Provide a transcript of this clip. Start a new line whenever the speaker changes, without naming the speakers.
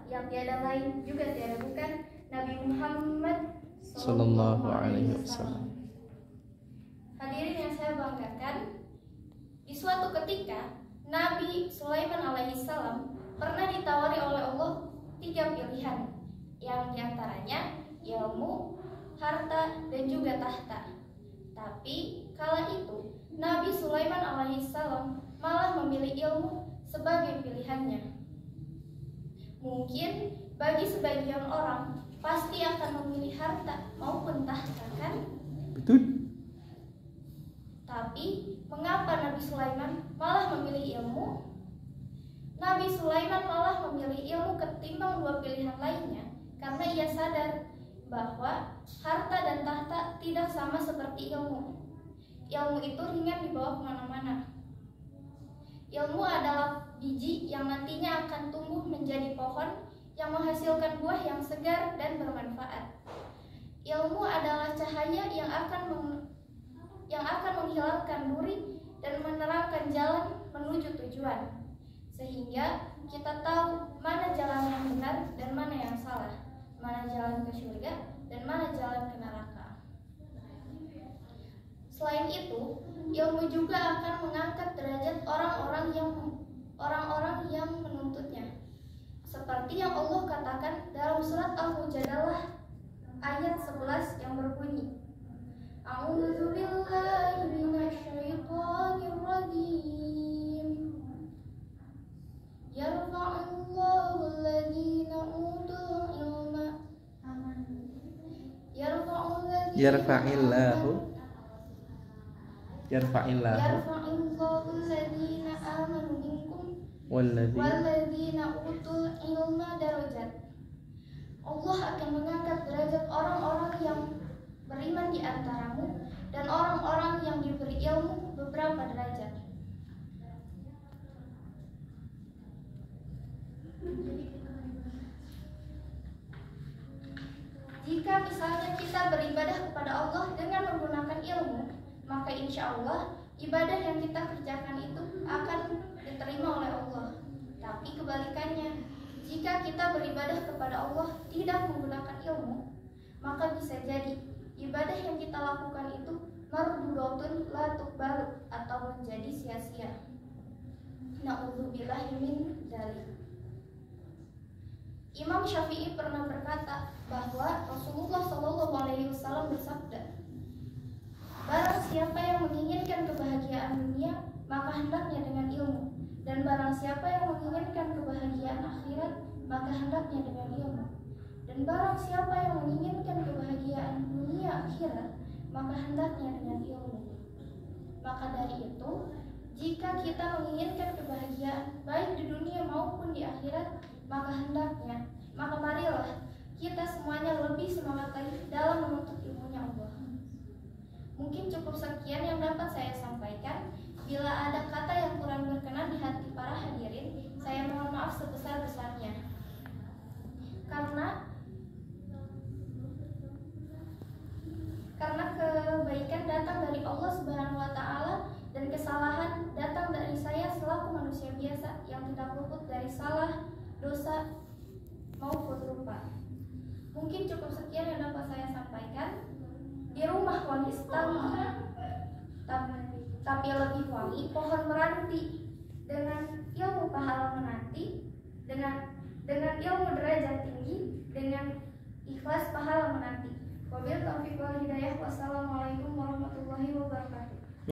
yang tiada lain juga tiada bukan Nabi Muhammad
Sallallahu alaihi wasallam.
Hadirin yang saya banggakan, di suatu ketika Nabi Sulaiman alaihissalam pernah ditawari oleh Allah 3 pilihan, yang diantaranya ilmu, harta, dan juga tahta. Tapi kala itu Nabi Sulaiman alaihissalam malah memilih ilmu sebagai pilihannya. Mungkin bagi sebagian orang pasti akan memilih harta maupun tahta, kan?
Betul.
Tapi mengapa Nabi Sulaiman malah memilih ilmu? Nabi Sulaiman malah memilih ilmu ketimbang 2 pilihan lainnya karena ia sadar bahwa harta dan tahta tidak sama seperti ilmu. Ilmu itu ringan dibawa kemana-mana. Ilmu adalah biji yang nantinya akan tumbuh menjadi pohon yang menghasilkan buah yang segar dan bermanfaat. Ilmu adalah cahaya yang akan menghilangkan duri dan menerangkan jalan menuju tujuan, sehingga kita tahu mana jalan yang benar dan mana yang salah, mana jalan ke surga dan mana jalan ke neraka. Selain itu, ilmu juga akan mengangkat derajat orang-orang yang menuntutnya, seperti yang Allah katakan dalam surat Al-Mujadalah ayat 11 yang berbunyi, A'udzu billahi minasyaitonir rajim. Yarfa'illahu alladhina utul ilma.
Yarfa'illahu
alladhina amanu minkum walladzina utul ilma darajat. Allah akan mengangkat derajat orang-orang yang beriman di antaramu dan orang-orang yang diberi ilmu beberapa derajat. Jika misalnya kita beribadah kepada Allah dengan menggunakan ilmu, maka insya Allah ibadah yang kita kerjakan itu akan diterima oleh Allah. Tapi kebalikannya, jika kita beribadah kepada Allah tidak menggunakan ilmu, maka bisa jadi ibadah yang kita lakukan itu mardudatun la tuqbalu atau menjadi sia-sia. Na'udzubillahi min dzalik. Imam Syafi'i pernah berkata bahwa Rasulullah SAW bersabda, barang siapa yang menginginkan kebahagiaan dunia, maka hendaknya dengan ilmu, dan barang siapa yang menginginkan kebahagiaan akhirat, maka hendaknya dengan ilmu. Dan barang siapa yang menginginkan kebahagiaan dunia akhirat, maka hendaknya dengan ilmu. Maka dari itu, jika kita menginginkan kebahagiaan baik di dunia maupun di akhirat, maka marilah kita semuanya lebih semangat lagi dalam menuntut ilmunya Allah. Mungkin cukup sekian yang dapat saya sampaikan. Bila ada kata yang kurang berkenan di hati para hadirin, saya mohon maaf sebesar-besarnya. Karena kebaikan datang dari Allah Subhanahu wa Ta'ala dan kesalahan datang dari saya selaku manusia biasa yang tidak luput dari salah, dosa maupun lupa. Mungkin cukup sekian yang dapat saya sampaikan. Di rumah wangi setangi, tapi lebih wangi pohon meranti. Dengan ilmu pahala menanti, dengan ilmu derajat tinggi, dengan ikhlas pahala menanti. Wabil taufiq wal hidayah. Wassalamualaikum